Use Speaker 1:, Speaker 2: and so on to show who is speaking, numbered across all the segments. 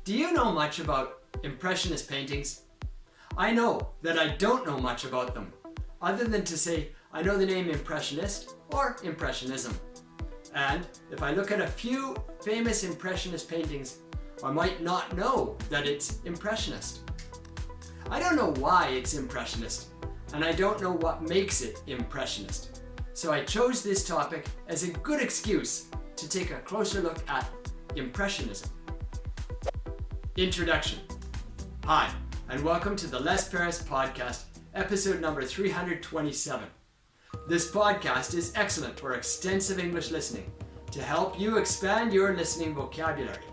Speaker 1: Do you know much about Impressionist paintings? I know that I don't know much about them, other than to say I know the name Impressionist or Impressionism. And if I look at a few famous Impressionist paintings, I might not know that it's Impressionist. I don't know why it's Impressionist, and I don't know what makes it Impressionist. So I chose this topic as a good excuse to take a closer look at Impressionism. Introduction. Hi, and welcome to the Les Paris Podcast, episode number 327. This podcast is excellent for extensive English listening to help you expand your listening vocabulary.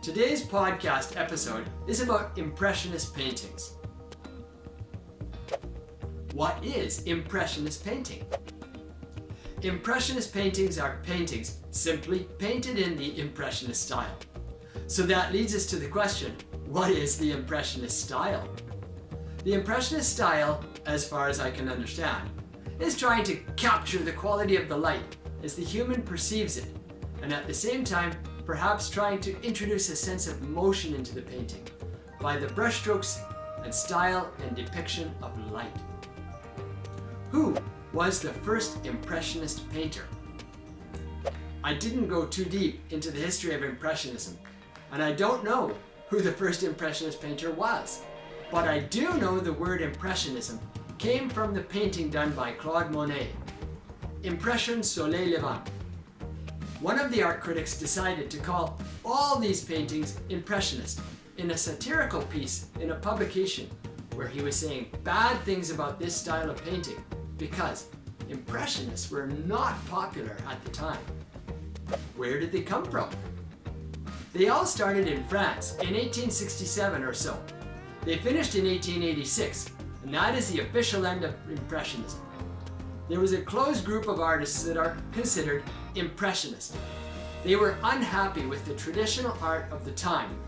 Speaker 1: Today's podcast episode is about Impressionist paintings. What is Impressionist painting? Impressionist paintings are paintings simply painted in the Impressionist style. So that leads us to the question, what is the Impressionist style? The Impressionist style, as far as I can understand, is trying to capture the quality of the light as the human perceives it, and at the same time, perhaps trying to introduce a sense of motion into the painting by the brushstrokes and style and depiction of light. Who was the first Impressionist painter? I didn't go too deep into the history of Impressionism, and I don't know who the first Impressionist painter was, but I do know the word Impressionism came from the painting done by Claude Monet, Impression Soleil Levant. One of the art critics decided to call all these paintings Impressionist in a satirical piece in a publication where he was saying bad things about this style of painting because Impressionists were not popular at the time. Where did they come from? They all started in France in 1867 or so. They finished in 1886, and that is the official end of Impressionism. There was a closed group of artists that are considered Impressionist. They were unhappy with the traditional art of the time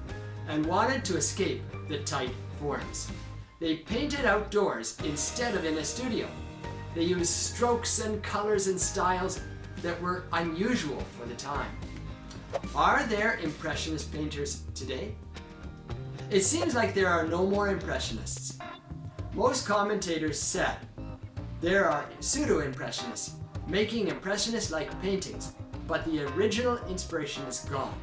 Speaker 1: and wanted to escape the tight forms. They painted outdoors instead of in a studio. They used strokes and colors and styles that were unusual for the time. Are there Impressionist painters today? It seems like there are no more Impressionists. Most commentators said there are pseudo-Impressionists making Impressionist-like paintings, but the original inspiration is gone.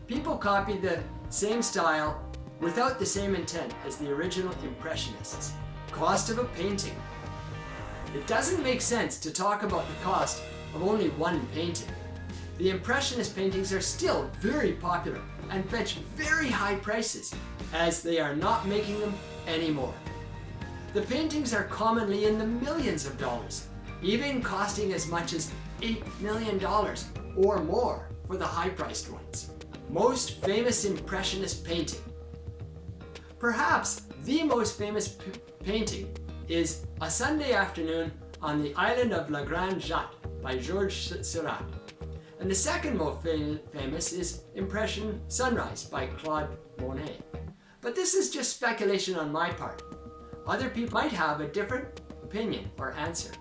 Speaker 1: People copy the same style without the same intent as the original Impressionists. Cost of a painting. It doesn't make sense to talk about the cost of only one painting. The Impressionist paintings are still very popular and fetch very high prices, as they are not making them anymore. The paintings are commonly in the millions of dollars, even costing as much as $8 million or more for the high-priced ones. Most famous Impressionist painting. Perhaps the most famous painting is A Sunday Afternoon on the Island of La Grande Jatte by Georges Seurat. And the second most famous is Impression Sunrise by Claude Monet. But this is just speculation on my part. Other people might have a different opinion or answer.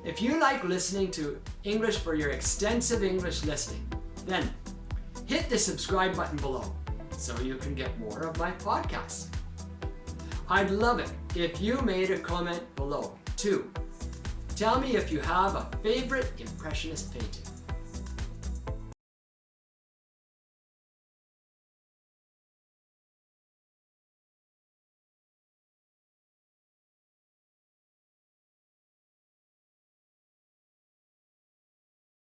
Speaker 1: If you like listening to English for your extensive English listening, then hit the subscribe button below so you can get more of my podcasts. I'd love it if you made a comment below too. Tell me if you have a favorite Impressionist painting.